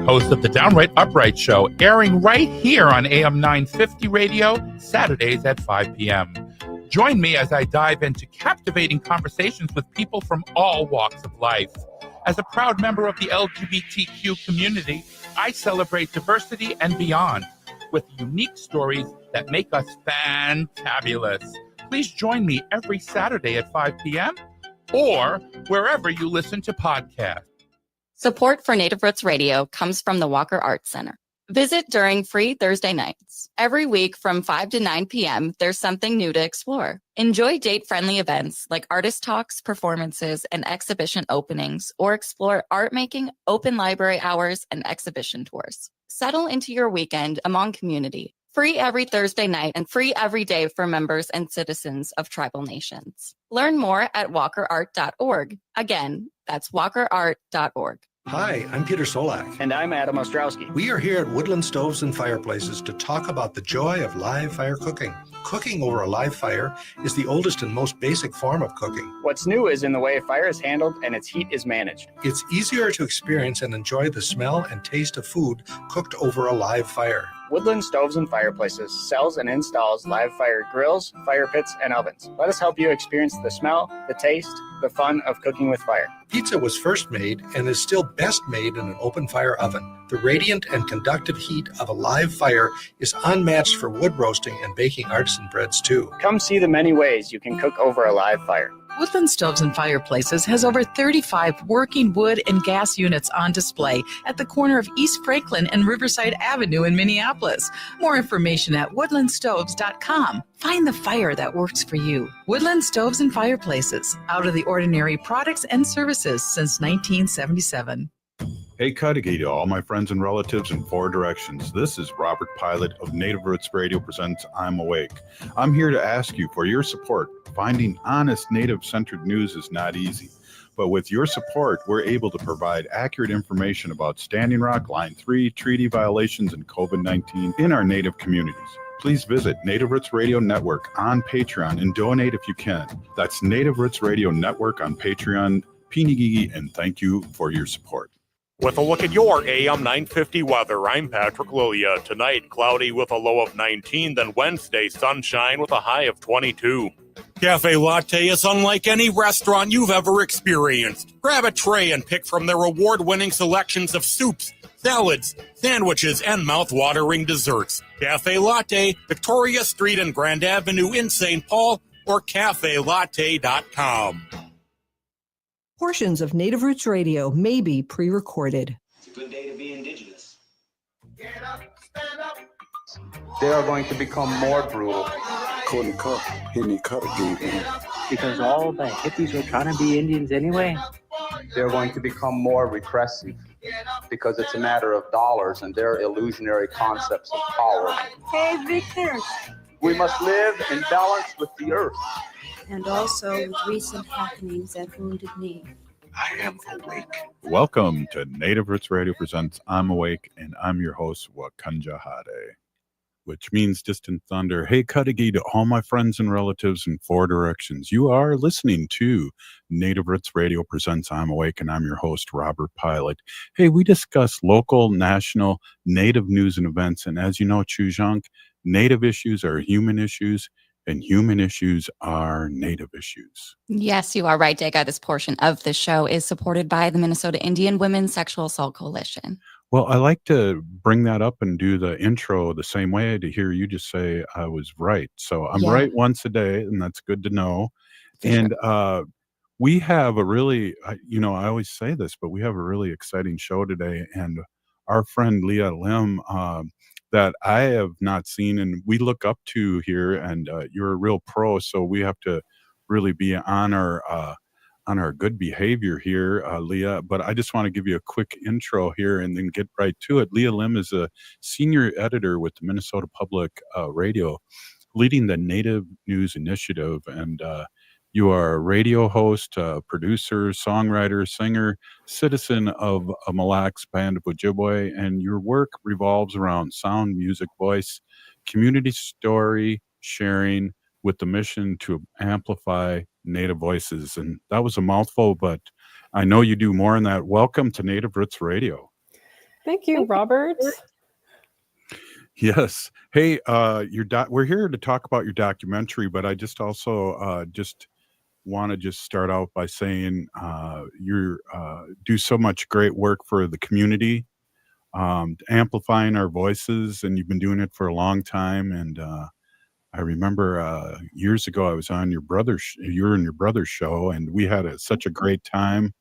host of the Downright Upright Show, airing right here on AM 950 radio, Saturdays at 5 p.m. Join me as I dive into captivating conversations with people from all walks of life. As a proud member of the LGBTQ community, I celebrate diversity and beyond with unique stories that make us fantabulous. Please join me every Saturday at 5 p.m. or wherever you listen to podcasts. Support for Native Roots Radio comes from the Walker Arts Center. Visit during free Thursday nights. Every week from 5 to 9 p.m., there's something new to explore. Enjoy date-friendly events like artist talks, performances, and exhibition openings, or explore art making, open library hours, and exhibition tours. Settle into your weekend among community. Free every Thursday night and free every day for members and citizens of tribal nations. Learn more at walkerart.org. Again, that's walkerart.org. Hi, I'm Peter Solak. And I'm Adam Ostrowski. We are here at Woodland Stoves and Fireplaces to talk about the joy of live fire cooking. Cooking over a live fire is the oldest and most basic form of cooking. What's new is in the way fire is handled and its heat is managed. It's easier to experience and enjoy the smell and taste of food cooked over a live fire. Woodland Stoves and Fireplaces sells and installs live fire grills, fire pits, and ovens. Let us help you experience the smell, the taste, the fun of cooking with fire. Pizza was first made and is still best made in an open fire oven. The radiant and conductive heat of a live fire is unmatched for wood roasting and baking artisan breads too. Come see the many ways you can cook over a live fire. Woodland Stoves and Fireplaces has over 35 working wood and gas units on display at the corner of East Franklin and Riverside Avenue in Minneapolis. More information at woodlandstoves.com. Find the fire that works for you. Woodland Stoves and Fireplaces. Out of the ordinary products and services since 1977. Hey, Cudahy to all my friends and relatives in four directions. This is Robert Pilot of Native Roots Radio presents I'm Awake. I'm here to ask you for your support. Finding honest Native-centered news is not easy, but with your support, we're able to provide accurate information about Standing Rock, Line 3, treaty violations, and COVID-19 in our Native communities. Please visit Native Roots Radio Network on Patreon and donate if you can. That's Native Roots Radio Network on Patreon. Pinigigi, and thank you for your support. With a look at your AM 950 weather, I'm Patrick Lilia. Tonight, cloudy with a low of 19, then Wednesday, sunshine with a high of 22. Cafe Latte is unlike any restaurant you've ever experienced. Grab a tray and pick from their award-winning selections of soups, salads, sandwiches, and mouth-watering desserts. Cafe Latte, Victoria Street and Grand Avenue in St. Paul, or cafelatte.com. Portions of Native Roots Radio may be pre-recorded. It's a good day to be indigenous. Get up, stand up. They are going to become more brutal. Because all the hippies were trying to be Indians anyway. They're going to become more repressive because it's a matter of dollars and their illusionary concepts of power. Hey, Victor. We must live in balance with the earth. And also with recent happenings at Wounded Knee. I am awake. Welcome to Native Roots Radio presents I'm Awake, and I'm your host, Wakanja Hade, which means distant thunder. Hey, Cudahy to all my friends and relatives in four directions. You are listening to Native Roots Radio presents I'm Awake, and I'm your host, Robert Pilot. Hey, we discuss local, national, Native news and events, and as you know, Chujunk, Native issues are human issues, and human issues are Native issues. Yes, you are right, Dega. This portion of the show is supported by the Minnesota Indian Women's Sexual Assault Coalition. Well, I like to bring that up and do the intro the same way to hear you just say I was right. So I'm right once a day, and that's good to know. And we have a really, I always say this, but we have a really exciting show today. And our friend Leah Lemm, that I have not seen and we look up to here, and you're a real pro, so we have to really be on our good behavior here, Leah. But I just want to give you a quick intro here and then get right to it. Leah Lemm is a senior editor with the Minnesota Public Radio, leading the Native News Initiative, and you are a radio host, producer, songwriter, singer, citizen of a Mille Lacs Band of Ojibwe, and your work revolves around sound, music, voice, community story sharing with the mission to amplify Native voices. And that was a mouthful, but I know you do more than that. Welcome to Native Roots Radio. Thank you, Robert. Yes. Hey, we're here to talk about your documentary, but I just also just want to just start out by saying you do so much great work for the community, amplifying our voices, and you've been doing it for a long time. And I remember years ago I was on your you were in your brother's show, and we had such a great time.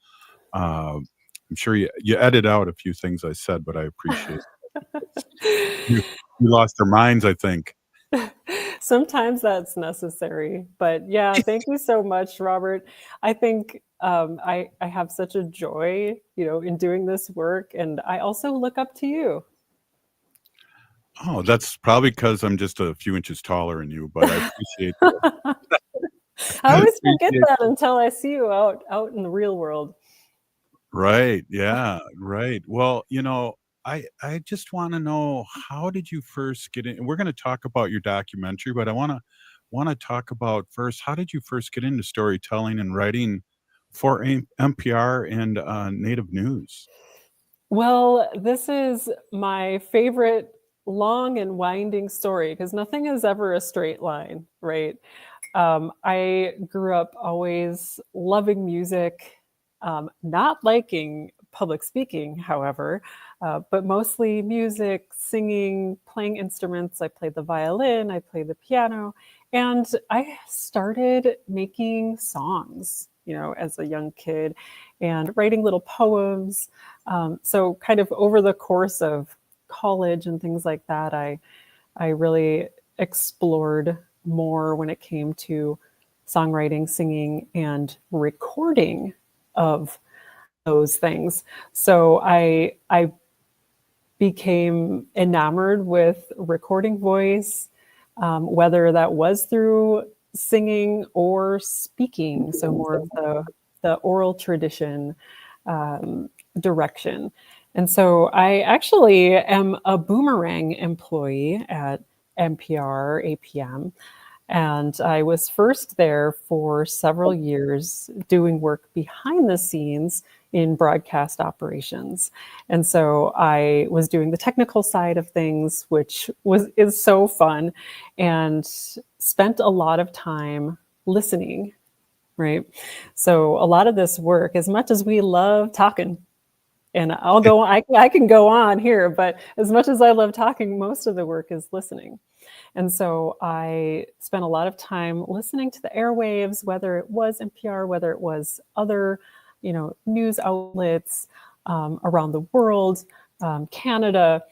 I'm sure you edit out a few things I said, but I appreciate you. You lost their minds, I think. Sometimes that's necessary, but yeah, thank you so much, Robert. I think I have such a joy, in doing this work, and I also look up to you. Oh, that's probably because I'm just a few inches taller than you, but I appreciate that. I always forget that until I see you out in the real world. Right. Yeah. Right. Well, I just want to know, how did you first get in? We're going to talk about your documentary, but I want to talk about first, how did you first get into storytelling and writing for NPR and Native News? Well, this is my favorite long and winding story because nothing is ever a straight line, right? I grew up always loving music, not liking public speaking, however, but mostly music, singing, playing instruments. I played the violin, I played the piano, and I started making songs, as a young kid and writing little poems. So kind of over the course of college and things like that, I really explored more when it came to songwriting, singing, and recording of those things. So I became enamored with recording voice, whether that was through singing or speaking, so more of the oral tradition direction. And so I actually am a Boomerang employee at MPR APM. And I was first there for several years doing work behind the scenes in broadcast operations. And so I was doing the technical side of things, which is so fun, and spent a lot of time listening, right? So a lot of this work, as much as we love talking, and I can go on here, but as much as I love talking, most of the work is listening. And so I spent a lot of time listening to the airwaves, whether it was NPR, whether it was other, news outlets around the world, Canada.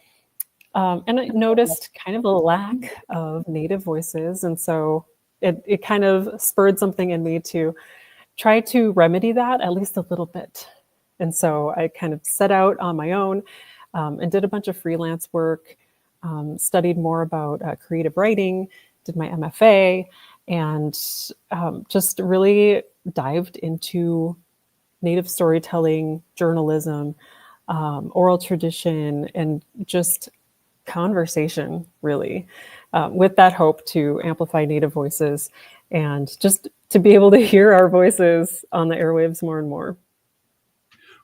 And I noticed kind of a lack of Native voices. And so it kind of spurred something in me to try to remedy that at least a little bit. And so I kind of set out on my own and did a bunch of freelance work, studied more about creative writing, did my MFA, and just really dived into Native storytelling, journalism, oral tradition, and just conversation, really, with that hope to amplify Native voices and just to be able to hear our voices on the airwaves more and more.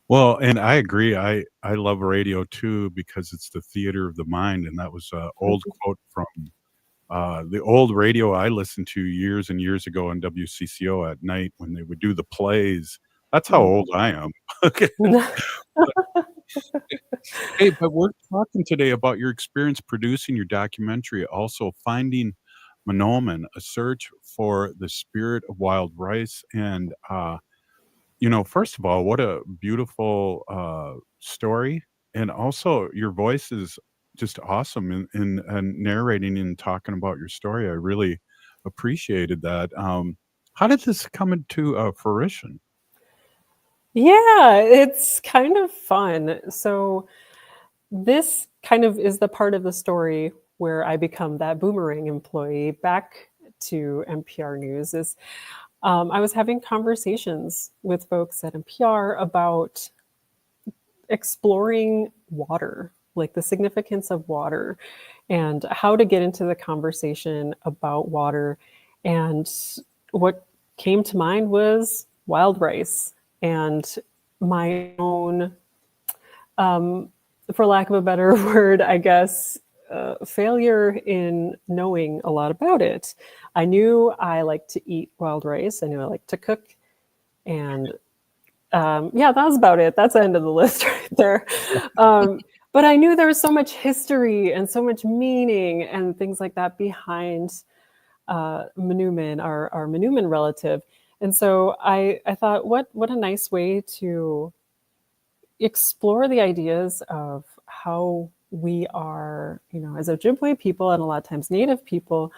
Well, and I agree. I love radio too because it's the theater of the mind, and that was an old quote from the old radio I listened to years and years ago on WCCO at night when they would do the plays. That's how old I am. Okay. Hey, but we're talking today about your experience producing your documentary, also finding Manoomin, a search for the spirit of wild rice. And first of all, what a beautiful story. And also, your voice is just awesome in narrating and talking about your story. I really appreciated that. How did this come into fruition? Yeah, it's kind of fun. So this kind of is the part of the story where I become that Boomerang employee back to NPR News. Is I was having conversations with folks at NPR about exploring water, like the significance of water and how to get into the conversation about water. And what came to mind was wild rice and my own for lack of a better word, I guess, failure in knowing a lot about it. I knew I liked to eat wild rice. I knew I liked to cook. And yeah, that was about it. That's the end of the list right there. But I knew there was so much history and so much meaning and things like that behind Manoomin, our Manoomin relative. And so I thought, what a nice way to explore the ideas of how we are, as Ojibwe people and a lot of times Native people,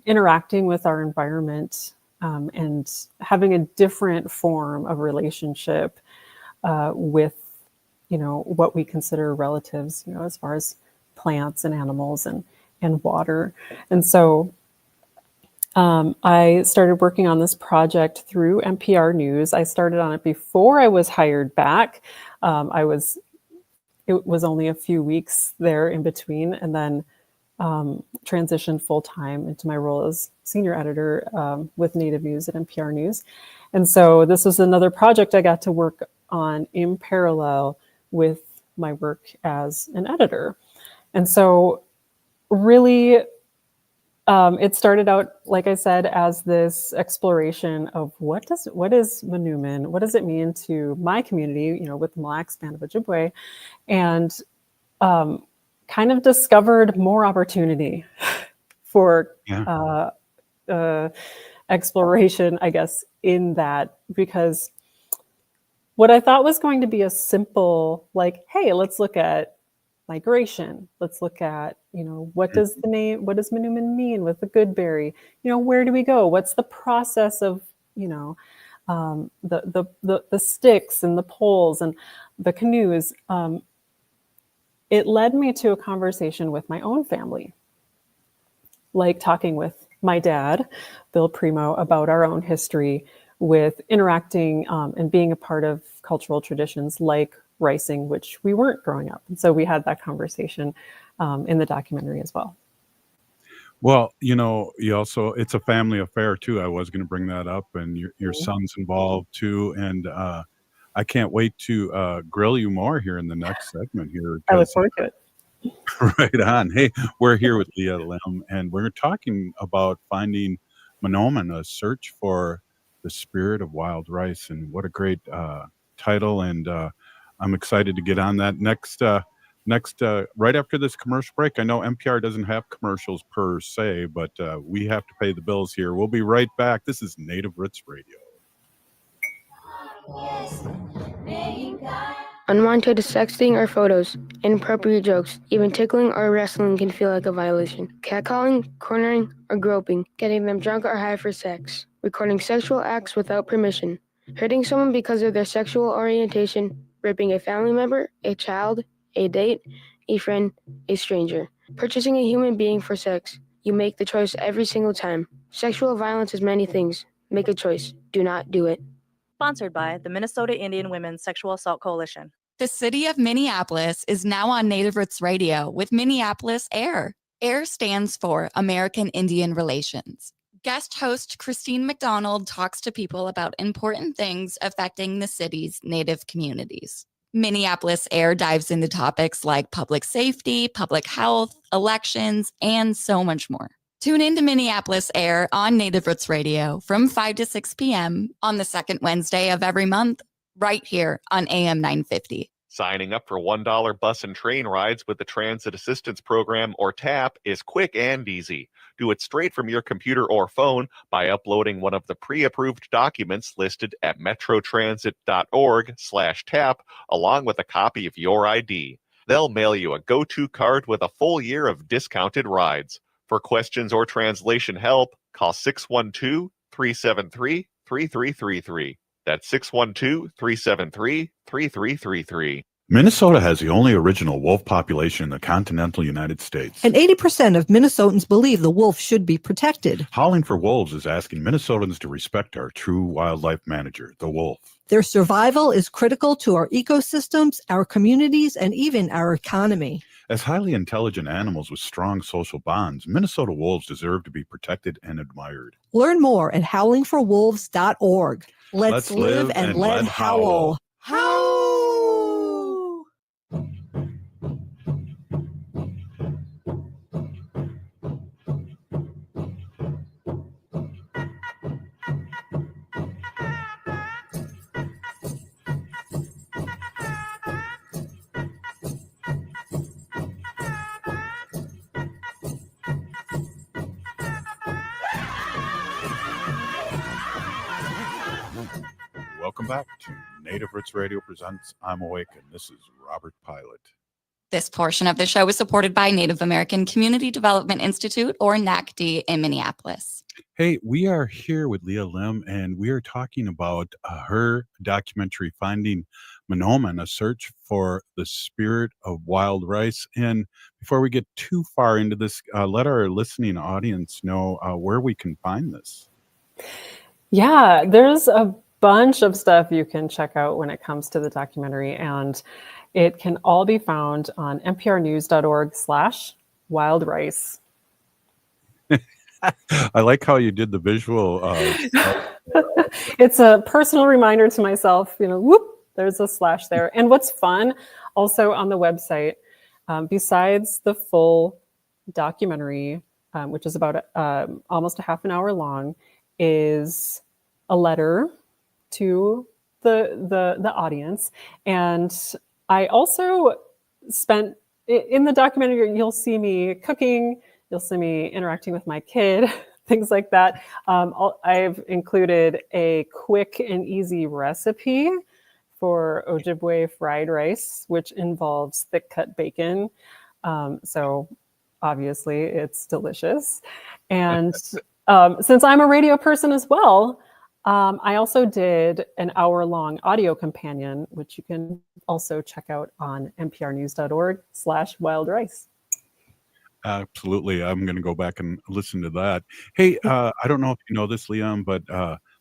interacting with our environment and having a different form of relationship with, what we consider relatives, as far as plants and animals and water. And so I started working on this project through MPR News. I started on it before I was hired back. It was only a few weeks there in between, and then transitioned full-time into my role as senior editor with Native News at MPR News. And so this was another project I got to work on in parallel with my work as an editor. And so really, it started out, like I said, as this exploration of what is Manoomin? What does it mean to my community, with the Mille Lacs Band of Ojibwe? And kind of discovered more opportunity for exploration, I guess, in that, because what I thought was going to be a simple, like, hey, let's look at migration. Let's look at, what does Manoomin mean with the Goodberry? Where do we go? What's the process of, the sticks and the poles and the canoes? It led me to a conversation with my own family, like talking with my dad, Bill Primo, about our own history with interacting and being a part of cultural traditions like ricing, which we weren't growing up. And so we had that conversation in the documentary as well. Well, you also, it's a family affair too. I was going to bring that up, and your son's involved too. And I can't wait to grill you more here in the next segment here. I look forward to it. Right on. Hey, we're here with Leah Lemm, and we're talking about finding Manoomin, a search for the spirit of wild rice. And what a great title. And I'm excited to get on that next, right after this commercial break. I know NPR doesn't have commercials per se, but we have to pay the bills here. We'll be right back. This is Native Roots Radio. Unwanted sexting or photos, inappropriate jokes, even tickling or wrestling can feel like a violation. Catcalling, cornering, or groping, getting them drunk or high for sex, recording sexual acts without permission, hurting someone because of their sexual orientation, raping a family member, a child, a date, a friend, a stranger, purchasing a human being for sex. You make the choice every single time. Sexual violence is many things. Make a choice. Do not do it. Sponsored by the Minnesota Indian Women's Sexual Assault Coalition. The city of Minneapolis is now on Native Roots Radio with Minneapolis AIR. AIR stands for American Indian Relations. Guest host Christine McDonald talks to people about important things affecting the city's Native communities. Minneapolis AIR dives into topics like public safety, public health, elections, and so much more. Tune in to Minneapolis AIR on Native Roots Radio from 5 to 6 p.m. on the second Wednesday of every month, right here on AM 950. Signing up for $1 bus and train rides with the Transit Assistance Program, or TAP, is quick and easy. Do it straight from your computer or phone by uploading one of the pre-approved documents listed at metrotransit.org/TAP, along with a copy of your ID. They'll mail you a go-to card with a full year of discounted rides. For questions or translation help, call 612-373-3333. That's 612-373-3333. Minnesota has the only original wolf population in the continental United States. And 80% of Minnesotans believe the wolf should be protected. Howling for Wolves is asking Minnesotans to respect our true wildlife manager, the wolf. Their survival is critical to our ecosystems, our communities, and even our economy. As highly intelligent animals with strong social bonds, Minnesota wolves deserve to be protected and admired. Learn more at howlingforwolves.org. Let's live and let howl. Howl! Welcome back to Native Roots Radio presents I'm Awake, and this is Robert Pilot. This portion of the show is supported by Native American Community Development Institute, or NACD, in Minneapolis. Hey, we are here with Leah Lemm, and we are talking about her documentary, Finding Manoomin, A Search for the Spirit of Wild Rice. And before we get too far into this, let our listening audience know where we can find this. Yeah, there's a bunch of stuff you can check out when it comes to the documentary, and it can all be found on mprnews.org/wild rice. I like how you did the visual. It's a personal reminder to myself, whoop, there's a slash there. And what's fun also on the website, besides the full documentary, which is about almost a half an hour long, is a letter to the audience. And I also spent, in the documentary, you'll see me cooking, you'll see me interacting with my kid, things like that. I've included a quick and easy recipe for Ojibwe fried rice, which involves thick cut bacon. So obviously it's delicious. And since I'm a radio person as well, I also did an hour-long audio companion, which you can also check out on mprnews.org/wild rice. Absolutely. I'm going to go back and listen to that. Hey, I don't know if you know this, Liam, but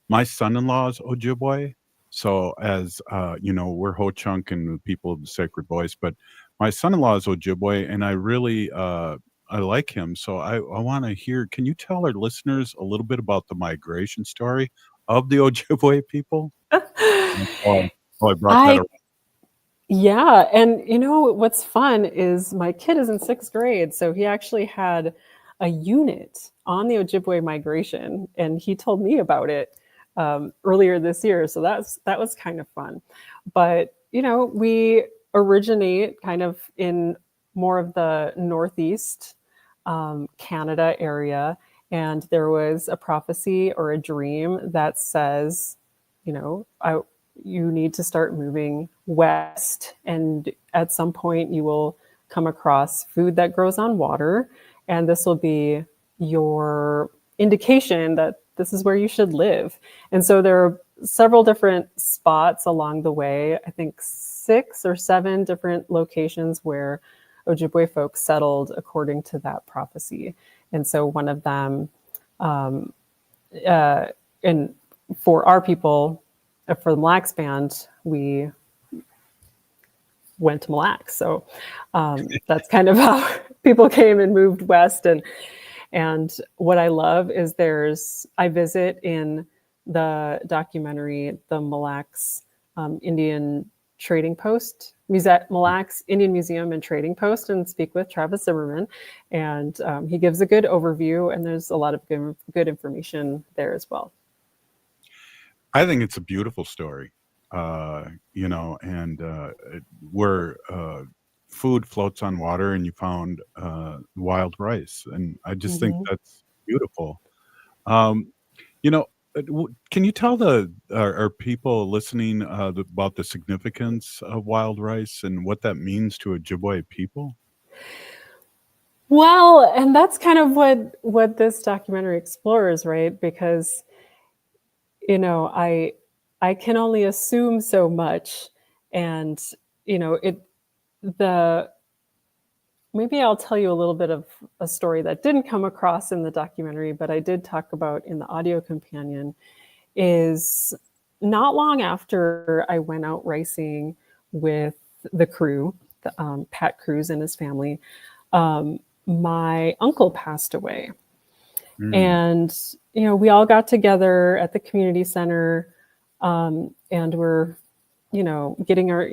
my son-in-law is Ojibwe. So as we're Ho-Chunk and the people of the Sacred Voice, but my son-in-law is Ojibwe, and I really I like him. So I want to hear, can you tell our listeners a little bit about the migration story of the Ojibwe people? I brought that around. Yeah, and what's fun is my kid is in 6th grade, so he actually had a unit on the Ojibwe migration, and he told me about it earlier this year. So that was kind of fun. But we originate kind of in more of the Northeast Canada area, and there was a prophecy or a dream that says, you need to start moving west, and at some point you will come across food that grows on water, and this will be your indication that this is where you should live. And so there are several different spots along the way, I think 6 or 7 different locations where Ojibwe folks settled according to that prophecy. And so one of them, and for our people, for the Mille Lacs Band, we went to Mille Lacs. So that's kind of how people came and moved west. And what I love is I visit in the documentary, the Mille Lacs Indian Trading Post, Mille Lacs Indian Museum and Trading Post, and speak with Travis Zimmerman. And he gives a good overview, and there's a lot of good information there as well. I think it's a beautiful story, where food floats on water and you found wild rice. And I just think that's beautiful. Can you tell our people listening about the significance of wild rice and what that means to Ojibwe people? Well, and that's kind of what this documentary explores, right? Because I can only assume so much, and maybe I'll tell you a little bit of a story that didn't come across in the documentary, but I did talk about in the audio companion. Is not long after I went out ricing with the crew, Pat Cruz and his family, my uncle passed away. And we all got together at the community center, and we're getting our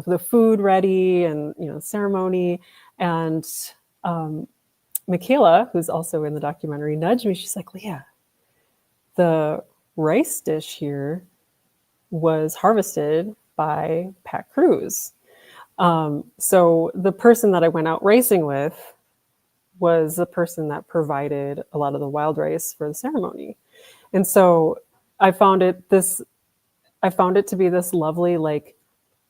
the food ready and ceremony. And Michaela, who's also in the documentary, nudged me. She's like, Leah, the rice dish here was harvested by Pat Cruz. So the person that I went out racing with was the person that provided a lot of the wild rice for the ceremony. And so I found it this I found it to be this lovely, like,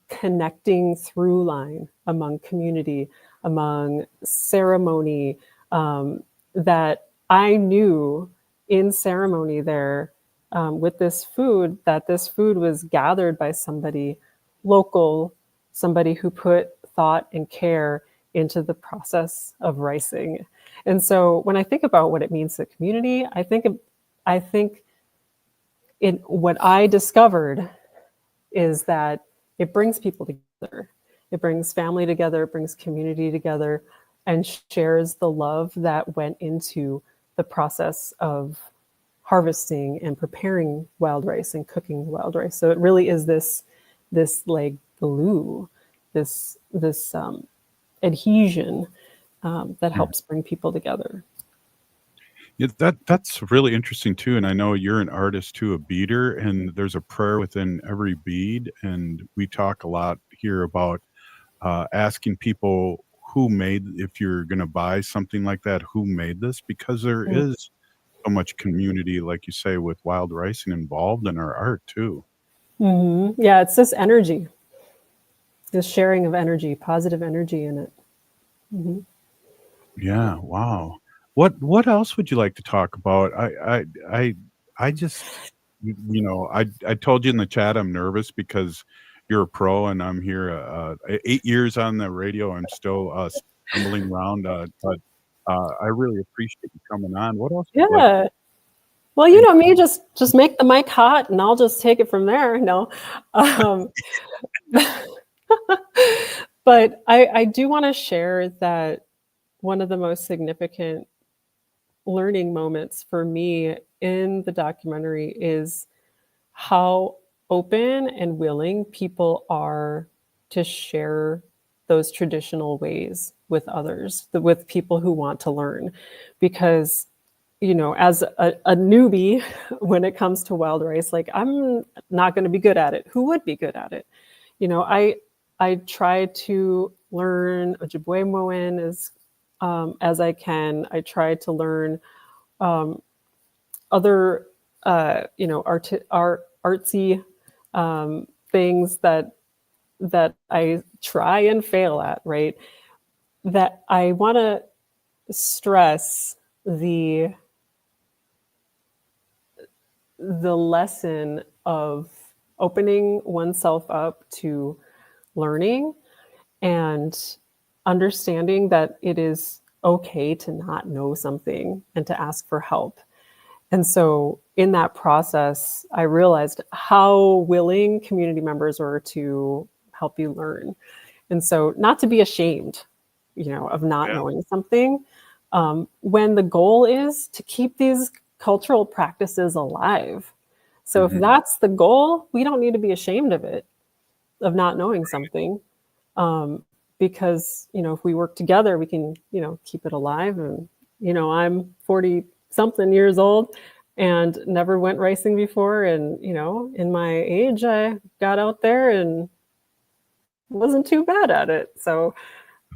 connecting through line among community, among ceremony, that I knew in ceremony there with this food, that this food was gathered by somebody local, somebody who put thought and care into the process of ricing. And so when I think about what it means to the community, I think what I discovered is that it brings people together. It brings family together, it brings community together, and shares the love that went into the process of harvesting and preparing wild rice and cooking wild rice. So it really is this like glue, this adhesion that helps bring people together. Yeah, that's really interesting too. And I know you're an artist too, a beader, and there's a prayer within every bead. And we talk a lot here about asking people who made, if you're going to buy something like that, who made this, because there is so much community, like you say, with wild ricing involved in our art too. Yeah, it's this energy, this sharing of energy, positive energy in it. Yeah. Wow. What else would you like to talk about? I just, I told you in the chat I'm nervous because you're a pro and I'm here 8 years on the radio. I'm still stumbling around, but I really appreciate you coming on. What else would you like? Yeah. Well, you know me, just make the mic hot and I'll just take it from there. No. But I do want to share that one of the most significant learning moments for me in the documentary is how open and willing people are to share those traditional ways with others, with people who want to learn. Because, as a newbie, when it comes to wild rice, like, I'm not going to be good at it. Who would be good at it? I try to learn Ojibwe as I can. I try to learn other, artsy things that I try and fail at, right? That I want to stress the lesson of opening oneself up to learning and understanding that it is okay to not know something and to ask for help. And so in that process, I realized how willing community members were to help you learn. And so not to be ashamed, of not knowing something, when the goal is to keep these cultural practices alive. So if that's the goal, we don't need to be ashamed of it, of not knowing something. Because, if we work together, we can, keep it alive. And, I'm 40 something years old and never went ricing before. And, in my age, I got out there and wasn't too bad at it. So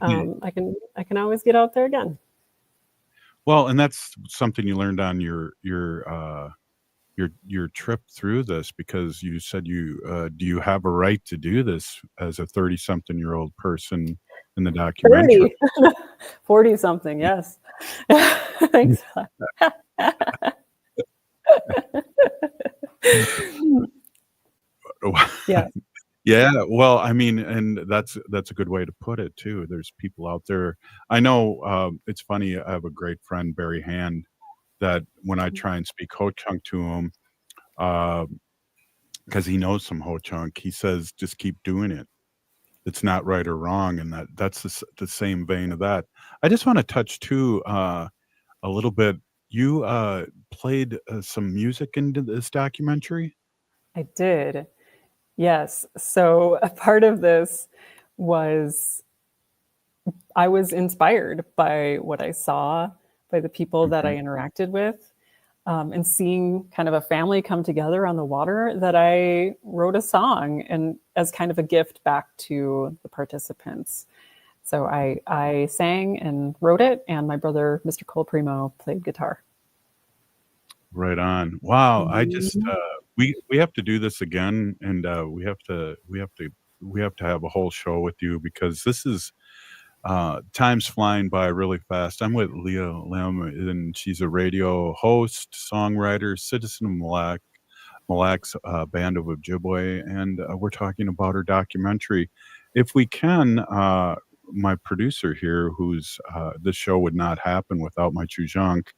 I can always get out there again. Well, and that's something you learned on your trip through this, because you said do you have a right to do this as a 30-something-year-old person in the documentary? 40 something, yes. Thanks. Yeah. Yeah, well, I mean, and that's a good way to put it too. There's people out there. I know, it's funny, I have a great friend, Barry Hand, that when I try and speak Ho-Chunk to him, because he knows some Ho-Chunk, he says, just keep doing it. It's not right or wrong, and that's the same vein of that. I just want to touch too a little bit. You played some music into this documentary? I did. Yes. So a part of this was I was inspired by what I saw, by the people that I interacted with, and seeing kind of a family come together on the water, that I wrote a song and as kind of a gift back to the participants. So I sang and wrote it, and my brother, Mr. Cole Primo, played guitar. Right on. Wow. I just we have to do this again, and we have to have a whole show with you, because this is time's flying by really fast. I'm with Leah Lemm, and she's a radio host, songwriter, citizen of Malak's Band of Ojibwe, and we're talking about her documentary. If we can, my producer here, who's this show would not happen without my Chujunk.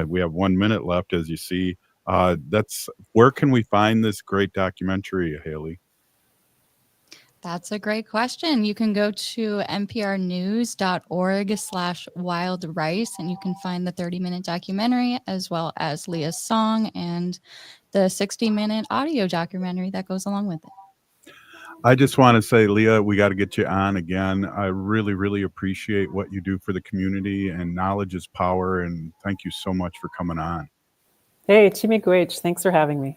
We have 1 minute left, as you see. That's where can we find this great documentary, Haley? That's a great question. You can go to nprnews.org/wildrice, and you can find the 30-minute documentary, as well as Leah's song and the 60-minute audio documentary that goes along with it. I just want to say, Leah, we got to get you on again. I really, really appreciate what you do for the community, and knowledge is power. And thank you so much for coming on. Hey, Chimigwech, thanks for having me.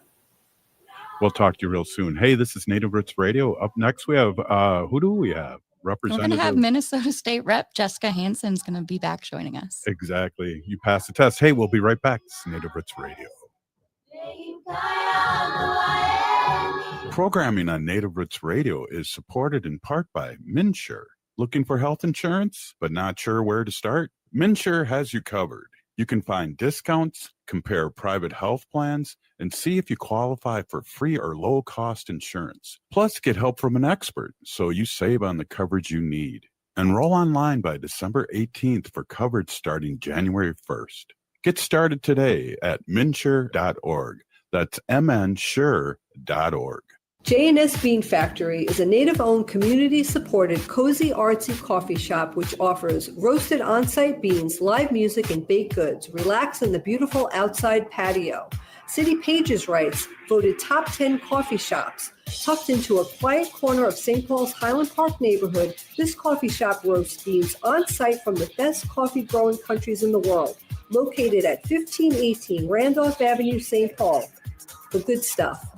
We'll talk to you real soon. Hey, this is Native Roots Radio. Up next, we have, who do we have? Representative. We're going to have Minnesota State Rep Jessica Hanson is going to be back joining us. Exactly. You passed the test. Hey, we'll be right back. This is Native Roots Radio. Programming on Native Roots Radio is supported in part by MNsure. Looking for health insurance, but not sure where to start? MNsure has you covered. You can find discounts, compare private health plans, and see if you qualify for free or low-cost insurance. Plus, get help from an expert so you save on the coverage you need. Enroll online by December 18th for coverage starting January 1st. Get started today at mnsure.org. That's mnsure.org. J&S Bean Factory is a native-owned, community-supported, cozy, artsy coffee shop which offers roasted on-site beans, live music, and baked goods. Relax in the beautiful outside patio. City Pages writes, voted top 10 coffee shops. Tucked into a quiet corner of St. Paul's Highland Park neighborhood, this coffee shop roasts beans on-site from the best coffee-growing countries in the world. Located at 1518 Randolph Avenue, St. Paul. The good stuff.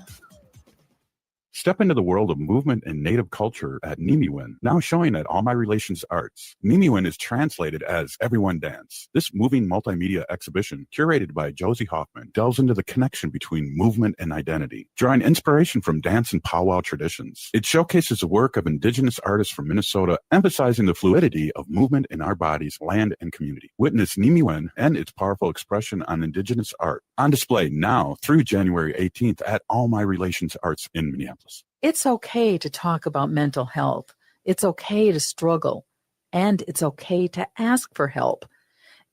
Step into the world of movement and native culture at Nimiwin, now showing at All My Relations Arts. Nimiwin is translated as Everyone Dance. This moving multimedia exhibition, curated by Josie Hoffman, delves into the connection between movement and identity, drawing inspiration from dance and powwow traditions. It showcases the work of Indigenous artists from Minnesota, emphasizing the fluidity of movement in our bodies, land, and community. Witness Nimiwin and its powerful expression on Indigenous art. On display now through January 18th at All My Relations Arts in Minneapolis. It's okay to talk about mental health. It's okay to struggle. And it's okay to ask for help.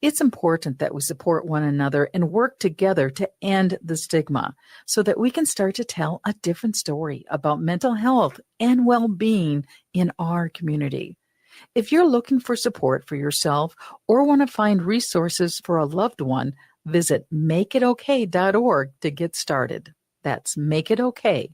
It's important that we support one another and work together to end the stigma so that we can start to tell a different story about mental health and well-being in our community. If you're looking for support for yourself or want to find resources for a loved one, visit makeitokay.org to get started. That's makeitokay.org.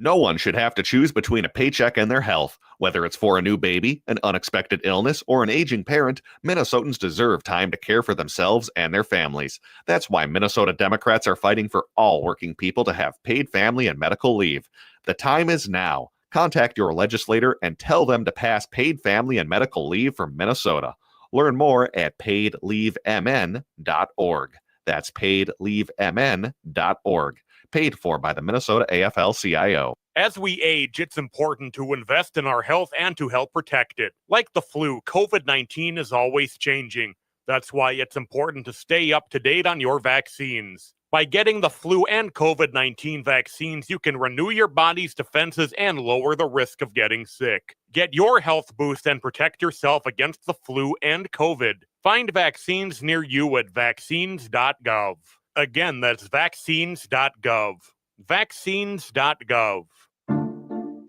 No one should have to choose between a paycheck and their health. Whether it's for a new baby, an unexpected illness, or an aging parent, Minnesotans deserve time to care for themselves and their families. That's why Minnesota Democrats are fighting for all working people to have paid family and medical leave. The time is now. Contact your legislator and tell them to pass paid family and medical leave for Minnesota. Learn more at paidleavemn.org. That's paidleavemn.org. Paid for by the Minnesota AFL-CIO. As we age, it's important to invest in our health and to help protect it. Like the flu, COVID-19 is always changing. That's why it's important to stay up to date on your vaccines. By getting the flu and COVID-19 vaccines, you can renew your body's defenses and lower the risk of getting sick. Get your health boost and protect yourself against the flu and COVID. Find vaccines near you at vaccines.gov. Again, that's vaccines.gov. Vaccines.gov.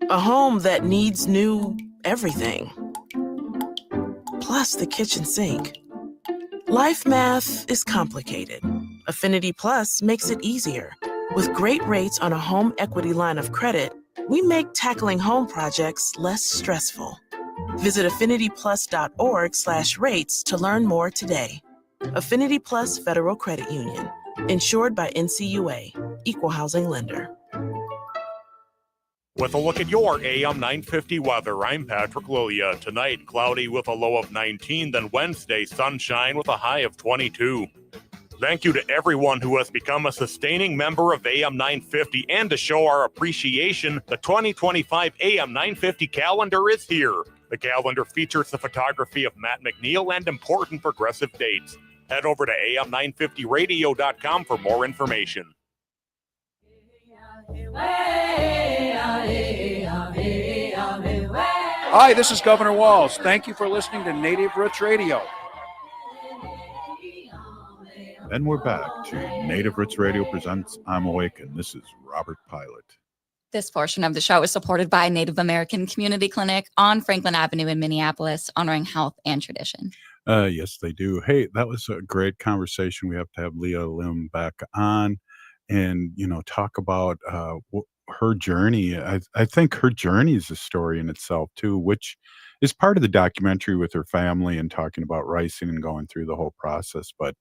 A home that needs new everything. Plus the kitchen sink. Life math is complicated. Affinity Plus makes it easier. With great rates on a home equity line of credit, we make tackling home projects less stressful. Visit affinityplus.org/rates to learn more today. Affinity Plus Federal Credit Union. Insured by NCUA. Equal housing lender. With a look at your AM 950 weather, I'm Patrick Lilia. Tonight, cloudy with a low of 19, then Wednesday, sunshine with a high of 22. Thank you to everyone who has become a sustaining member of AM 950, and to show our appreciation, the 2025 AM 950 calendar is here. The calendar features the photography of Matt McNeil and important progressive dates. Head over to am950radio.com for more information. Hi, this is Governor Walz. Thank you for listening to Native Roots Radio. And we're back to Native Roots Radio presents I'm Awake, and this is Robert Pilot. This portion of the show is supported by Native American Community Clinic on Franklin Avenue in Minneapolis, honoring health and tradition. Yes, they do. Hey, that was a great conversation. We have to have Leah Lemm back on and, talk about her journey. I think her journey is a story in itself, too, which is part of the documentary with her family and talking about ricing and going through the whole process. But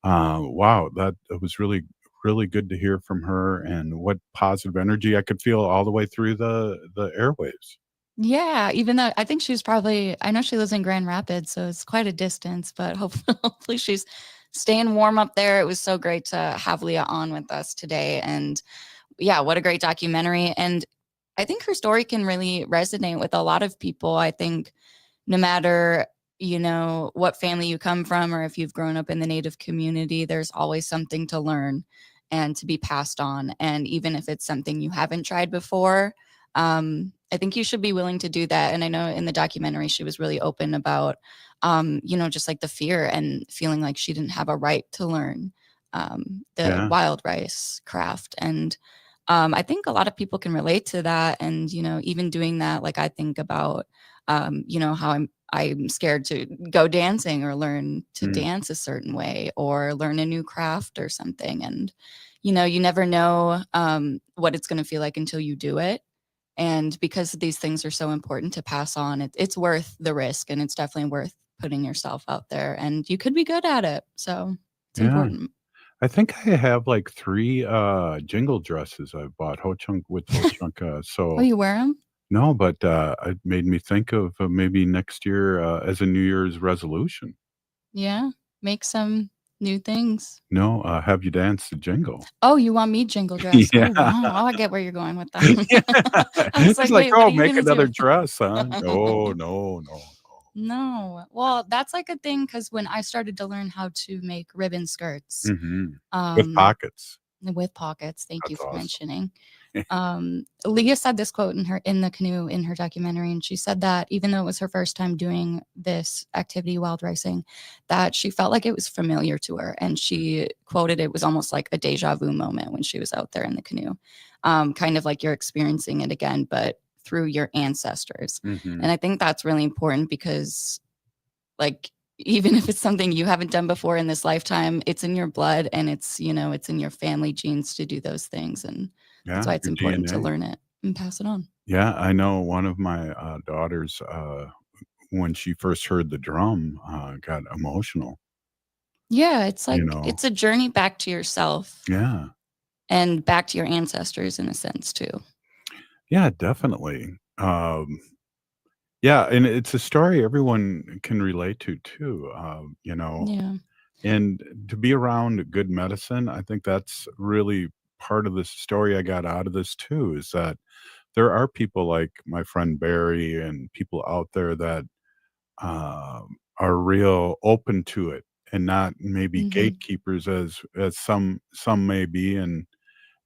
wow, that was really, really good to hear from her, and what positive energy I could feel all the way through the airwaves. Yeah, even though I think I know she lives in Grand Rapids, so it's quite a distance, but hopefully she's staying warm up there. It was so great to have Leah on with us today. And yeah, what a great documentary. And I think her story can really resonate with a lot of people. I think no matter what family you come from, or if you've grown up in the Native community, there's always something to learn and to be passed on. And even if it's something you haven't tried before, I think you should be willing to do that. And I know in the documentary, she was really open about, just like the fear and feeling like she didn't have a right to learn the wild rice craft. And I think a lot of people can relate to that. And, even doing that, like I think about, how I'm scared to go dancing or learn to dance a certain way or learn a new craft or something. And, you never know what it's going to feel like until you do it. And because these things are so important to pass on, it's worth the risk, and it's definitely worth putting yourself out there, and you could be good at it. So it's important. I think I have like 3 jingle dresses I bought, with Ho-Chunk. Oh, you wear them? No, but it made me think of maybe next year as a New Year's resolution. Yeah, make some new things. No, have you danced the jingle? Oh, you want me jingle dress? Yeah. Oh, wow. I get where you're going with that. I was It's like, oh, what are you make gonna another do? dress, huh? No. No. Well, that's like a thing, because when I started to learn how to make ribbon skirts, With pockets. with pockets, thank you That's for awesome. mentioning. Leah said this quote in the canoe in her documentary, and she said that even though it was her first time doing this activity, wild ricing, that she felt like it was familiar to her, and she quoted it was almost like a deja vu moment when she was out there in the canoe, kind of like you're experiencing it again, but through your ancestors. And I think that's really important, because like, even if it's something you haven't done before in this lifetime, it's in your blood, and it's in your family genes to do those things. And that's why it's your important to DNA. learn it and pass it on. Yeah, I know one of my daughters, when she first heard the drum, got emotional. Yeah, it's like it's a journey back to yourself. Yeah. And back to your ancestors in a sense too. Yeah, definitely. Yeah, and it's a story everyone can relate to too. Yeah. And to be around good medicine, I think that's really part of the story I got out of this too, is that there are people like my friend Barry and people out there that are real open to it, and not maybe gatekeepers as some may be, and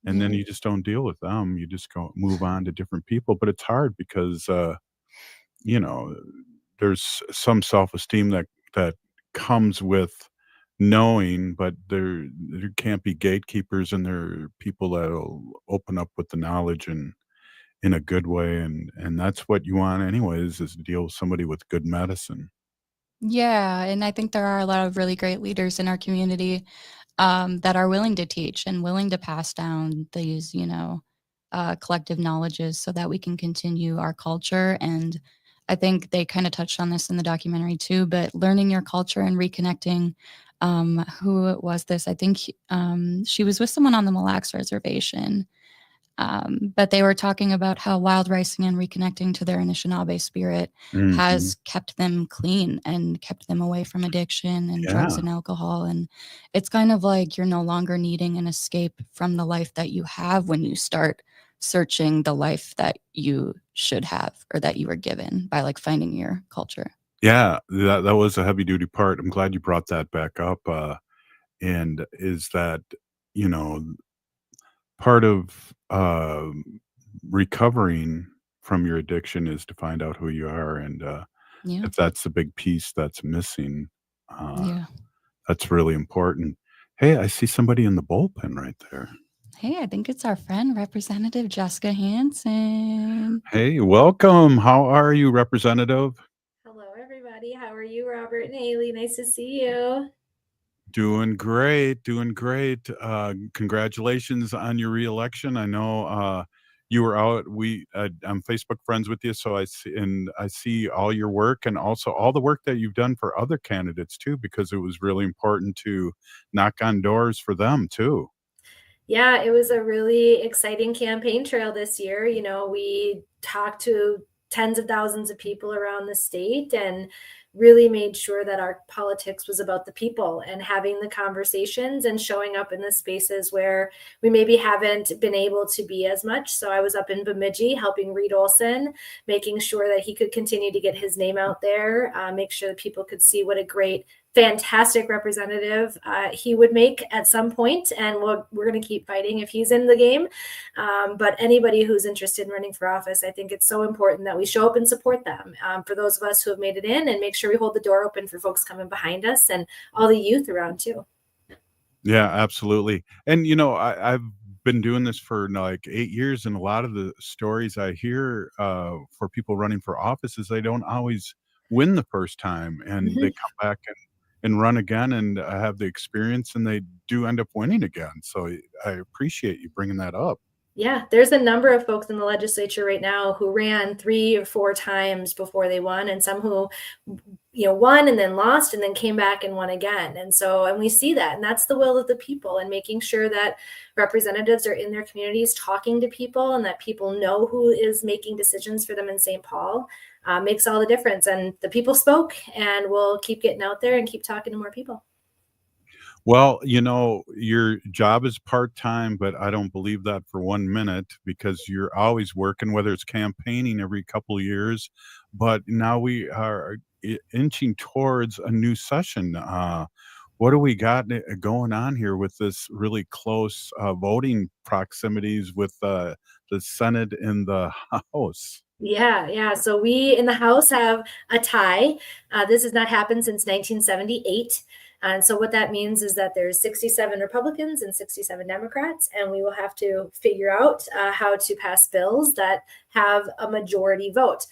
then you just don't deal with them. You just move on to different people. But it's hard because there's some self-esteem that comes with knowing, but there can't be gatekeepers, and there are people that'll open up with the knowledge and in a good way, and that's what you want anyways, is to deal with somebody with good medicine. Yeah, and I think there are a lot of really great leaders in our community that are willing to teach and willing to pass down these, collective knowledges so that we can continue our culture. And I think they kind of touched on this in the documentary too, but learning your culture and reconnecting. Who was this? I think she was with someone on the Mille Lacs Reservation. But they were talking about how wild ricing and reconnecting to their Anishinaabe spirit has kept them clean and kept them away from addiction and drugs and alcohol. And it's kind of like you're no longer needing an escape from the life that you have when you start searching the life that you should have or that you were given by like finding your culture. Yeah, that was a heavy duty part. I'm glad you brought that back up. And is that, you know, part of recovering from your addiction is to find out who you are. And Yeah. if that's the big piece that's missing, Yeah. that's really important. Hey, I see somebody in the bullpen right there. Hey, I think it's our friend, Representative Jessica Hanson. Hey, welcome. How are you, Representative? Hello, everybody. How are you, Robert and Haley? Nice to see you. Doing great, doing great. Congratulations on your reelection. I know you were out. I'm Facebook friends with you, so I see all your work and also all the work that you've done for other candidates too, because it was really important to knock on doors for them too. Yeah, it was a really exciting campaign trail this year. You know, we talked to tens of thousands of people around the state and really made sure that our politics was about the people and having the conversations and showing up in the spaces where we maybe haven't been able to be as much. So I was up in Bemidji helping Reed Olson, making sure that he could continue to get his name out there, make sure that people could see what a great fantastic representative he would make at some point, and we're going to keep fighting if he's in the game. But anybody who's interested in running for office, I think it's so important that we show up and support them. For those of us who have made it in, and make sure we hold the door open for folks coming behind us and all the youth around too. Yeah, absolutely. And you know, I've been doing this for like 8 years, and a lot of the stories I hear for people running for office is they don't always win the first time, and they come back and run again and have the experience, and they do end up winning again. So I appreciate you bringing that up. Yeah, there's a number of folks in the legislature right now who ran 3 or 4 times before they won, and some who, won and then lost and then came back and won again. And we see that, and that's the will of the people, and making sure that representatives are in their communities talking to people and that people know who is making decisions for them in St. Paul makes all the difference. And the people spoke, and we'll keep getting out there and keep talking to more people. Well, you know, your job is part-time, but I don't believe that for 1 minute, because you're always working, whether it's campaigning every couple of years. But now we are inching towards a new session. What do we got going on here with this really close voting proximities with the Senate and the House? Yeah. So we in the House have a tie. This has not happened since 1978. And so what that means is that there's 67 Republicans and 67 Democrats, and we will have to figure out how to pass bills that have a majority vote.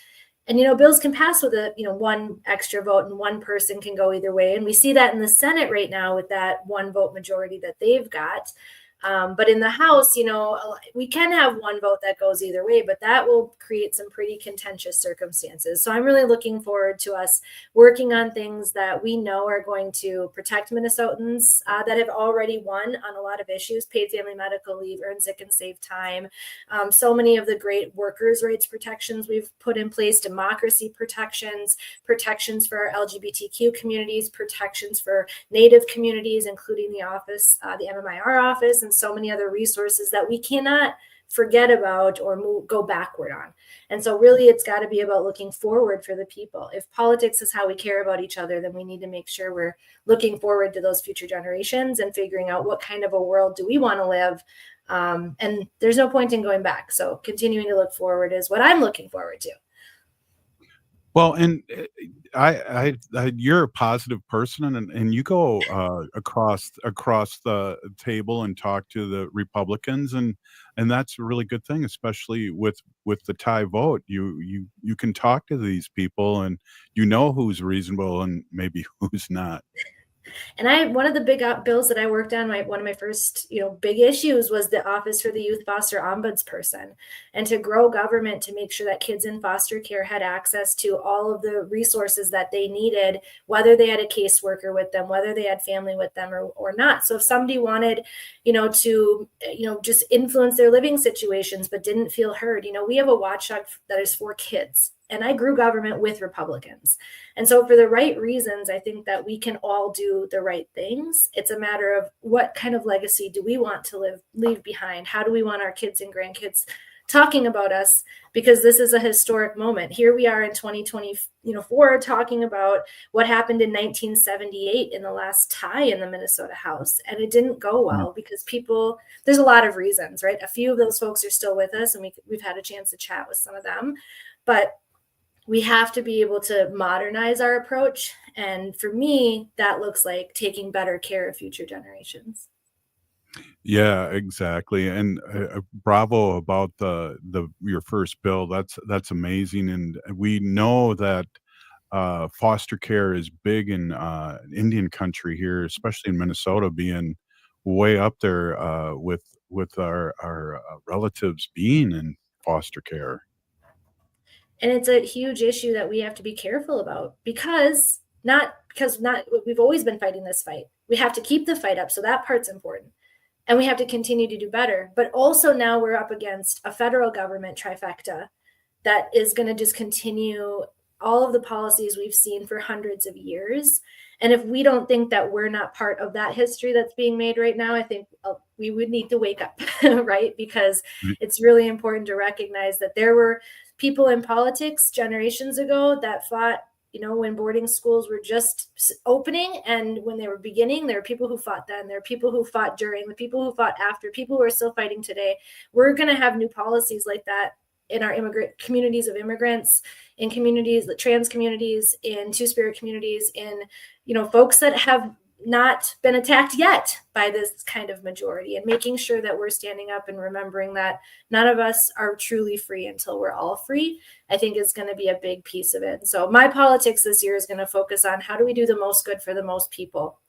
And, bills can pass with one extra vote, and one person can go either way. And we see that in the Senate right now with that one vote majority that they've got. But in the House, we can have one vote that goes either way, but that will create some pretty contentious circumstances. So I'm really looking forward to us working on things that we know are going to protect Minnesotans that have already won on a lot of issues: paid family medical leave, earn sick and save time. So many of the great workers' rights protections we've put in place, democracy protections for our LGBTQ communities, protections for Native communities, including the MMIR office, and so many other resources that we cannot forget about or go backward on. And so really it's got to be about looking forward for the people. If politics is how we care about each other, then we need to make sure we're looking forward to those future generations and figuring out what kind of a world do we want to live. And there's no point in going back. So continuing to look forward is what I'm looking forward to. Well, and I you're a positive person, and you go across the table and talk to the Republicans, and that's a really good thing, especially with the tie vote. You can talk to these people, and who's reasonable and maybe who's not. And one of the big bills that I worked on, one of my first, big issues was the Office for the Youth Foster Ombudsperson, and to grow government to make sure that kids in foster care had access to all of the resources that they needed, whether they had a caseworker with them, whether they had family with them or not. So if somebody wanted, to, just influence their living situations, but didn't feel heard, we have a watchdog that is for kids. And I grew government with Republicans. And so for the right reasons, I think that we can all do the right things. It's a matter of what kind of legacy do we want to leave behind? How do we want our kids and grandkids talking about us? Because this is a historic moment. Here we are in 2024 talking about what happened in 1978 in the last tie in the Minnesota House. And it didn't go well because there's a lot of reasons, right? A few of those folks are still with us, and we've had a chance to chat with some of them. But we have to be able to modernize our approach. And for me, that looks like taking better care of future generations. Yeah, exactly. And bravo about your first bill. That's amazing. And we know that foster care is big in Indian country here, especially in Minnesota, being way up there with our relatives being in foster care. And it's a huge issue that we have to be careful about because we've always been fighting this fight. We have to keep the fight up. So that part's important. And we have to continue to do better. But also now we're up against a federal government trifecta that is going to just continue all of the policies we've seen for hundreds of years. And if we don't think that we're not part of that history that's being made right now, I think we would need to wake up, right? Because it's really important to recognize that there were people in politics generations ago that fought, when boarding schools were just opening and when they were beginning. There are people who fought then. There are people who fought during, the people who fought after, people who are still fighting today. We're going to have new policies like that in our immigrant communities of immigrants, in communities, the trans communities, in Two-Spirit communities, in, folks that have not been attacked yet by this kind of majority, and making sure that we're standing up and remembering that none of us are truly free until we're all free, I think is going to be a big piece of it. So my politics this year is going to focus on how do we do the most good for the most people.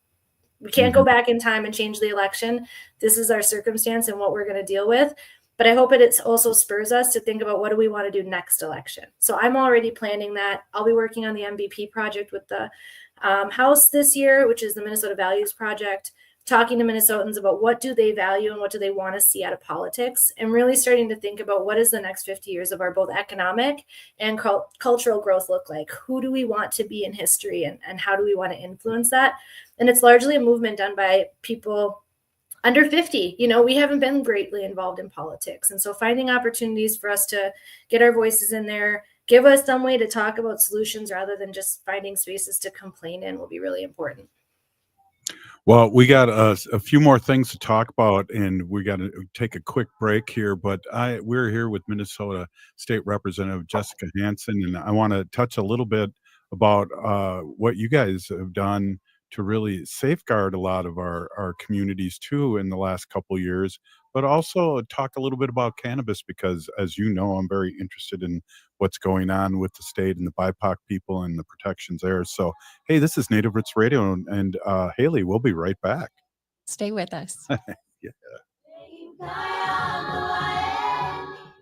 We can't go back in time and change the election. This is our circumstance and what we're going to deal with. But I hope it also spurs us to think about what do we want to do next election. So I'm already planning that. I'll be working on the MVP project with the House this year, which is the Minnesota Values Project, talking to Minnesotans about what do they value and what do they want to see out of politics, and really starting to think about what is the next 50 years of our both economic and cultural growth look like. Who do we want to be in history, and how do we want to influence that? And it's largely a movement done by people under 50. We haven't been greatly involved in politics. And so finding opportunities for us to get our voices in there, give us some way to talk about solutions rather than just finding spaces to complain in will be really important. Well, we got a few more things to talk about, and we got to take a quick break here. But we're here with Minnesota State Representative Jessica Hanson, and I want to touch a little bit about what you guys have done to really safeguard a lot of our communities too in the last couple of years, but also talk a little bit about cannabis, because as you know, I'm very interested in what's going on with the state and the BIPOC people and the protections there. So, hey, this is Native Roots Radio, and Haley, we'll be right back. Stay with us. Yeah.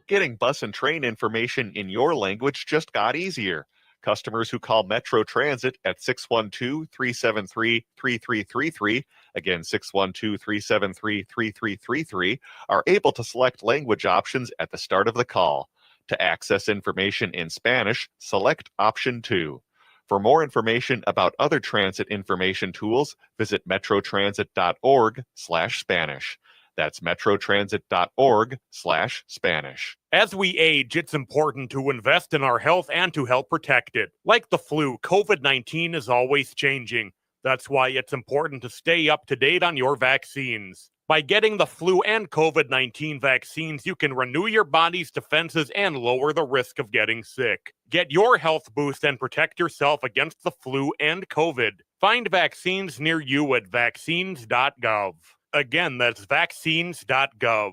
Getting bus and train information in your language just got easier. Customers who call Metro Transit at 612-373-3333, again 612-373-3333, are able to select language options at the start of the call. To access information in Spanish, select option 2. For more information about other transit information tools, visit metrotransit.org/Spanish. That's metrotransit.org/Spanish. As we age, it's important to invest in our health and to help protect it. Like the flu, COVID-19 is always changing. That's why it's important to stay up to date on your vaccines. By getting the flu and COVID-19 vaccines, you can renew your body's defenses and lower the risk of getting sick. Get your health boost and protect yourself against the flu and COVID. Find vaccines near you at vaccines.gov. Again, that's vaccines.gov.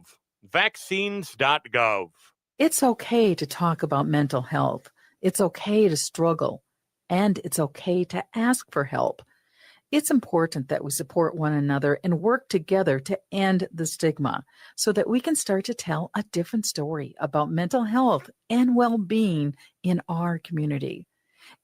Vaccines.gov. It's okay to talk about mental health. It's okay to struggle. And it's okay to ask for help. It's important that we support one another and work together to end the stigma so that we can start to tell a different story about mental health and well-being in our community.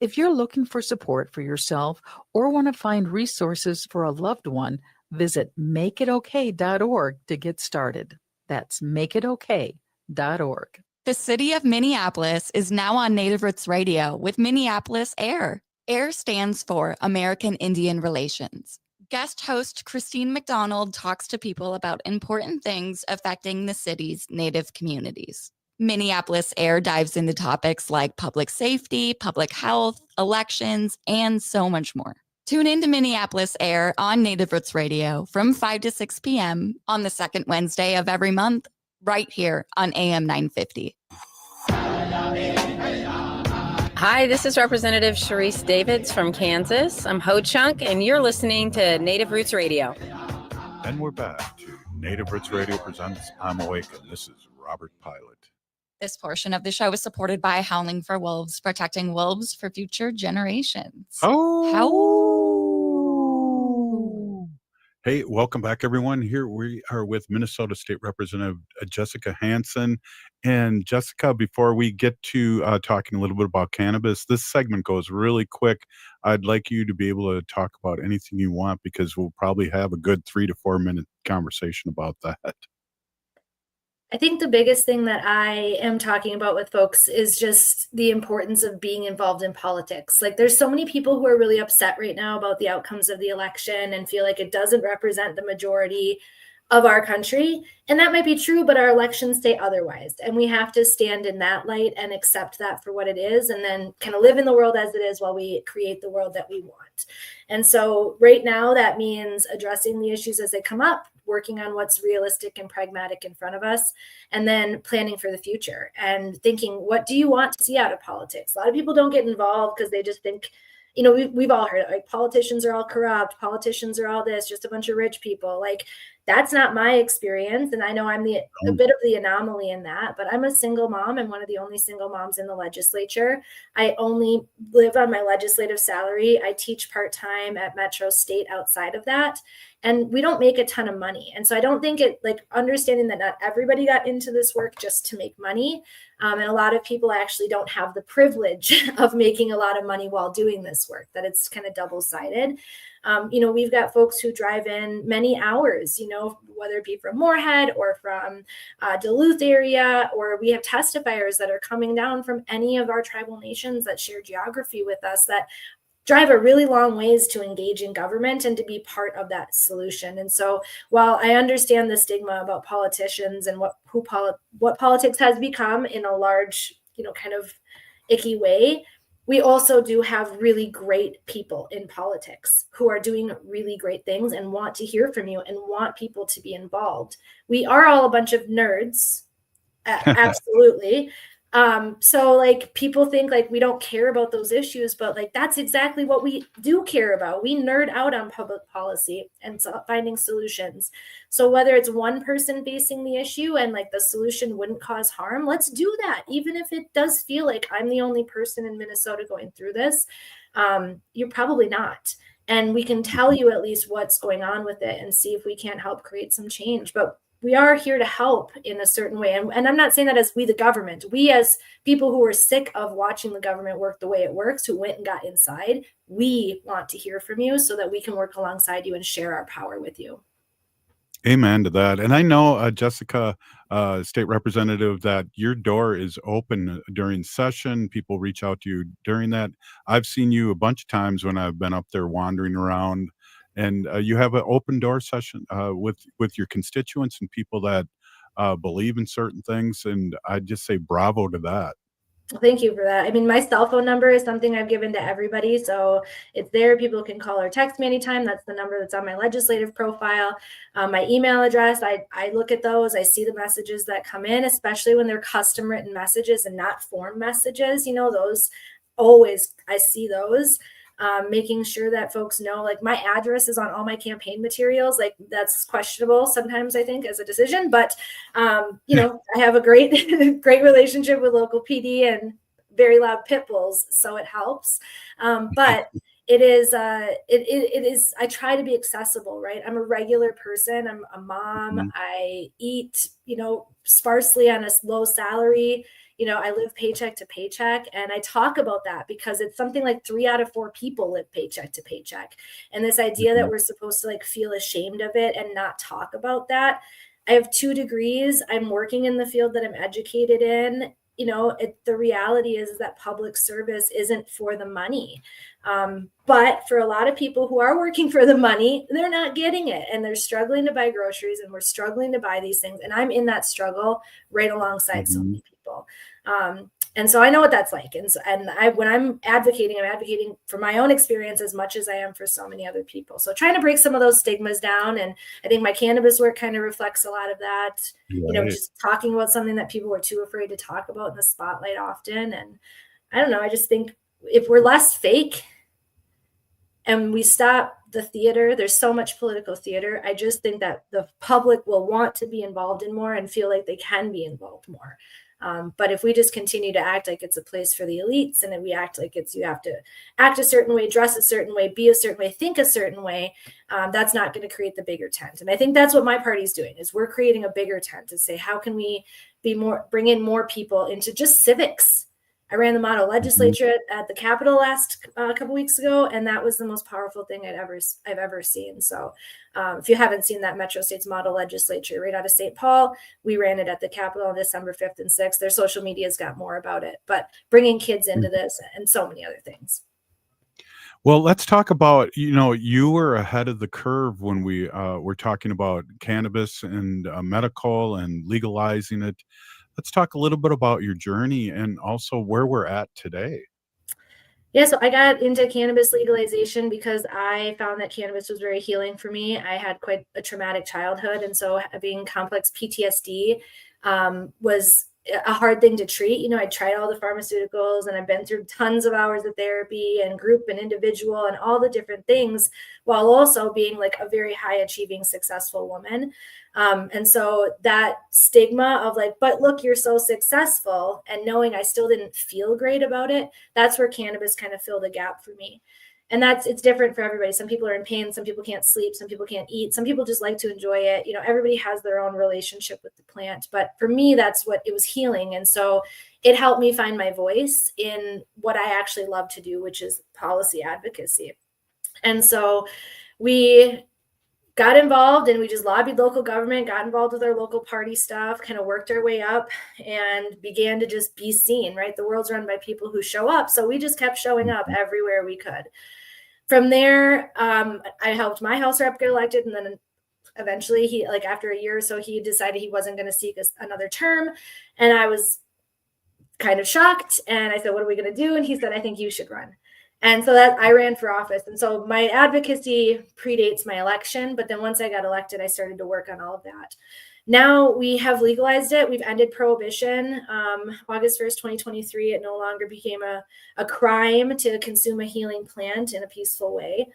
If you're looking for support for yourself or want to find resources for a loved one, visit makeitokay.org to get started. That's makeitokay.org. The city of Minneapolis is now on Native Roots Radio with Minneapolis AIR. AIR stands for American Indian Relations. Guest host Christine McDonald talks to people about important things affecting the city's Native communities. Minneapolis AIR dives into topics like public safety, public health, elections, and so much more. Tune in to Minneapolis AIR on Native Roots Radio from 5 to 6 p.m. on the second Wednesday of every month, right here on AM 950. Hi, this is Representative Sharice Davids from Kansas. I'm Ho Chunk, and you're listening to Native Roots Radio. And we're back to Native Roots Radio presents I'm Awake, and this is Robert Pilot. This portion of the show is supported by Howling for Wolves, protecting wolves for future generations. Hey, welcome back, everyone. Here we are with Minnesota State Representative Jessica Hanson. And Jessica, before we get to talking a little bit about cannabis, this segment goes really quick. I'd like you to be able to talk about anything you want because we'll probably have a good 3 to 4 minute conversation about that. I think the biggest thing that I am talking about with folks is just the importance of being involved in politics. Like, there's so many people who are really upset right now about the outcomes of the election and feel like it doesn't represent the majority of our country. And that might be true, but our elections say otherwise. And we have to stand in that light and accept that for what it is, and then kind of live in the world as it is while we create the world that we want. And so right now, that means addressing the issues as they come up, working on what's realistic and pragmatic in front of us, and then planning for the future and thinking, what do you want to see out of politics? A lot of people don't get involved because they just think, you know, we've all heard it, like politicians are all corrupt, politicians are all this, just a bunch of rich people. Like, that's not my experience. And I know I'm a bit of the anomaly in that, but I'm a single mom and one of the only single moms in the legislature. I only live on my legislative salary. I teach part-time at Metro State outside of that. And we don't make a ton of money. And so I don't think it, like, understanding that not everybody got into this work just to make money. And a lot of people actually don't have the privilege of making a lot of money while doing this work, that it's kind of double-sided. You know, we've got folks who drive in many hours, you know, whether it be from Moorhead or from Duluth area, or we have testifiers that are coming down from any of our tribal nations that share geography with us that drive a really long ways to engage in government and to be part of that solution. And so while I understand the stigma about politicians and what politics has become in a large, you know, kind of icky way, we also do have really great people in politics who are doing really great things and want to hear from you and want people to be involved. We are all a bunch of nerds. Absolutely. So like, people think like we don't care about those issues, but like, that's exactly what we do care about. We nerd out on public policy and finding solutions. So whether it's one person facing the issue and like the solution wouldn't cause harm, let's do that. Even if it does feel like I'm the only person in Minnesota going through this, you're probably not. And we can tell you at least what's going on with it and see if we can't help create some change. But we are here to help in a certain way. And I'm not saying that as we, the government, we as people who are sick of watching the government work the way it works, who went and got inside, we want to hear from you so that we can work alongside you and share our power with you. Amen to that. And I know, Jessica, State Representative, that your door is open during session. People reach out to you during that. I've seen you a bunch of times when I've been up there wandering around. And you have an open door session with your constituents and people that believe in certain things. And I just say bravo to that. Well, thank you for that. I mean, my cell phone number is something I've given to everybody. So it's there. People can call or text me anytime. That's the number that's on my legislative profile. My email address, I look at those. I see the messages that come in, especially when they're custom written messages and not form messages. You know, those always, I see those. Making sure that folks know, like, my address is on all my campaign materials. Like, that's questionable sometimes, I think, as a decision, but you know, I have a great relationship with local PD and very loud pit bulls, so it helps. But it is, it is, I try to be accessible, right? I'm a regular person. I'm a mom. I eat, sparsely on a low salary. I live paycheck to paycheck, and I talk about that because it's something like 3 out of 4 people live paycheck to paycheck. And this idea that we're supposed to like feel ashamed of it and not talk about that. I have 2 degrees. I'm working in the field that I'm educated in. The reality is that public service isn't for the money. But for a lot of people who are working for the money, they're not getting it, and they're struggling to buy groceries, and we're struggling to buy these things. And I'm in that struggle right alongside so many people. And so I know what that's like. When I'm advocating for my own experience as much as I am for so many other people. So trying to break some of those stigmas down. And I think my cannabis work kind of reflects a lot of that, just talking about something that people were too afraid to talk about in the spotlight often. And I don't know, I just think if we're less fake and we stop the theater, there's so much political theater. I just think that the public will want to be involved in more and feel like they can be involved more. But if we just continue to act like it's a place for the elites, and then we act like you have to act a certain way, dress a certain way, be a certain way, think a certain way, that's not going to create the bigger tent. And I think that's what my party's doing, is we're creating a bigger tent to say, how can we bring in more people into just civics? I ran the model legislature at the Capitol last couple weeks ago, and that was the most powerful thing I've ever seen. So if you haven't seen that Metro State's model legislature right out of St. Paul, we ran it at the Capitol on December 5th and 6th. Their social media's got more about it, but bringing kids into this and so many other things. Well, let's talk about, you were ahead of the curve when we were talking about cannabis and medical and legalizing it. Let's talk a little bit about your journey and also where we're at today. Yeah, so I got into cannabis legalization because I found that cannabis was very healing for me. I had quite a traumatic childhood, and so having complex PTSD was a hard thing to treat. I tried all the pharmaceuticals, and I've been through tons of hours of therapy and group and individual and all the different things, while also being like a very high achieving, successful woman. And so that stigma of like, but look, you're so successful, and knowing I still didn't feel great about it, that's where cannabis kind of filled a gap for me. And it's different for everybody. Some people are in pain, some people can't sleep, some people can't eat, some people just like to enjoy it. Everybody has their own relationship with the plant. But for me, that's what it was healing. And so it helped me find my voice in what I actually love to do, which is policy advocacy. And so we got involved, and we just lobbied local government, got involved with our local party stuff, kind of worked our way up and began to just be seen, right? The world's run by people who show up. So we just kept showing up everywhere we could. From there, I helped my house rep get elected. And then eventually he, like after a year or so, he decided he wasn't going to seek another term. And I was kind of shocked. And I said, what are we going to do? And he said, I think you should run. And so that I ran for office. And so my advocacy predates my election. But then once I got elected, I started to work on all of that. Now we have legalized it. We've ended prohibition. August 1st, 2023, it no longer became a crime to consume a healing plant in a peaceful way.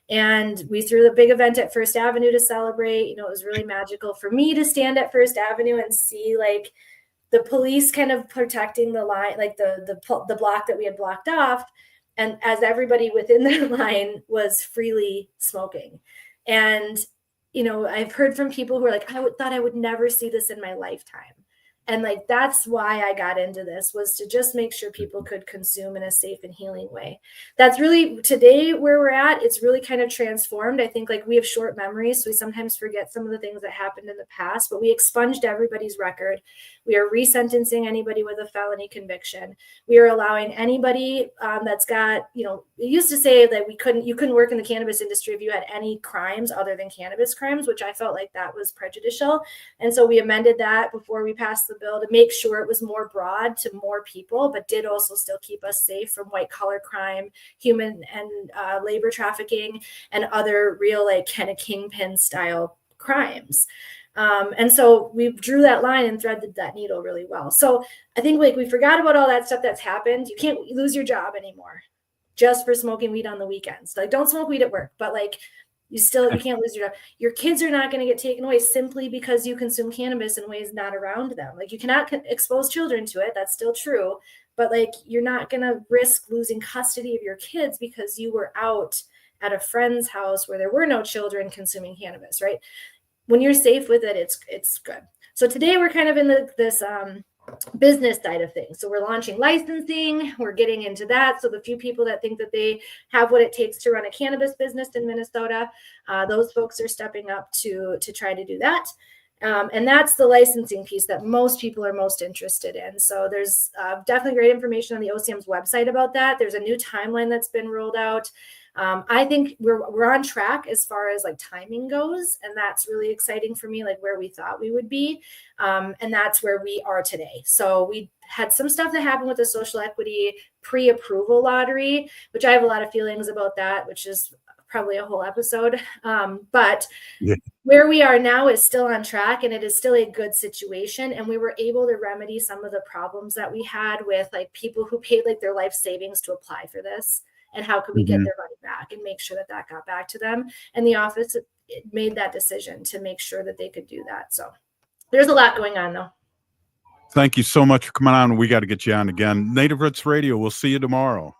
And we threw the big event at First Avenue to celebrate. It was really magical for me to stand at First Avenue and see like the police kind of protecting the line, like the block that we had blocked off. And as everybody within their line was freely smoking. And I've heard from people who are like, thought I would never see this in my lifetime. And like, that's why I got into this, was to just make sure people could consume in a safe and healing way. That's really today where we're at. It's really kind of transformed. I think like we have short memories, so we sometimes forget some of the things that happened in the past, but we expunged everybody's record. We are resentencing anybody with a felony conviction. We are allowing anybody that's got, it used to say that you couldn't work in the cannabis industry if you had any crimes other than cannabis crimes, which I felt like that was prejudicial. And so we amended that before we passed the bill to make sure it was more broad to more people, but did also still keep us safe from white collar crime, human and labor trafficking, and other real like kind of kingpin style crimes. And so we drew that line and threaded that needle really well. So I think like we forgot about all that stuff that's happened. You can't lose your job anymore just for smoking weed on the weekends. Like, don't smoke weed at work, but like you can't lose your job. Your kids are not going to get taken away simply because you consume cannabis in ways not around them. Like, you cannot expose children to it. That's still true. but like, you're not going to risk losing custody of your kids because you were out at a friend's house where there were no children consuming cannabis, right? When you're safe with it, it's good. So today we're kind of in this business side of things. So we're launching licensing. We're getting into that. So the few people that think that they have what it takes to run a cannabis business in Minnesota, those folks are stepping up to try to do that. And that's the licensing piece that most people are most interested in. So there's definitely great information on the OCM's website about that. There's a new timeline that's been rolled out. I think we're on track as far as like timing goes, and that's really exciting for me, like where we thought we would be, and that's where we are today. So we had some stuff that happened with the social equity pre-approval lottery, which I have a lot of feelings about that, which is probably a whole episode. But where we are now is still on track, and it is still a good situation. And we were able to remedy some of the problems that we had with like people who paid like their life savings to apply for this. And how could we get their money back and make sure that that got back to them? And the office made that decision to make sure that they could do that. So there's a lot going on, though. Thank you so much for coming on. We got to get you on again. Native Roots Radio. We'll see you tomorrow.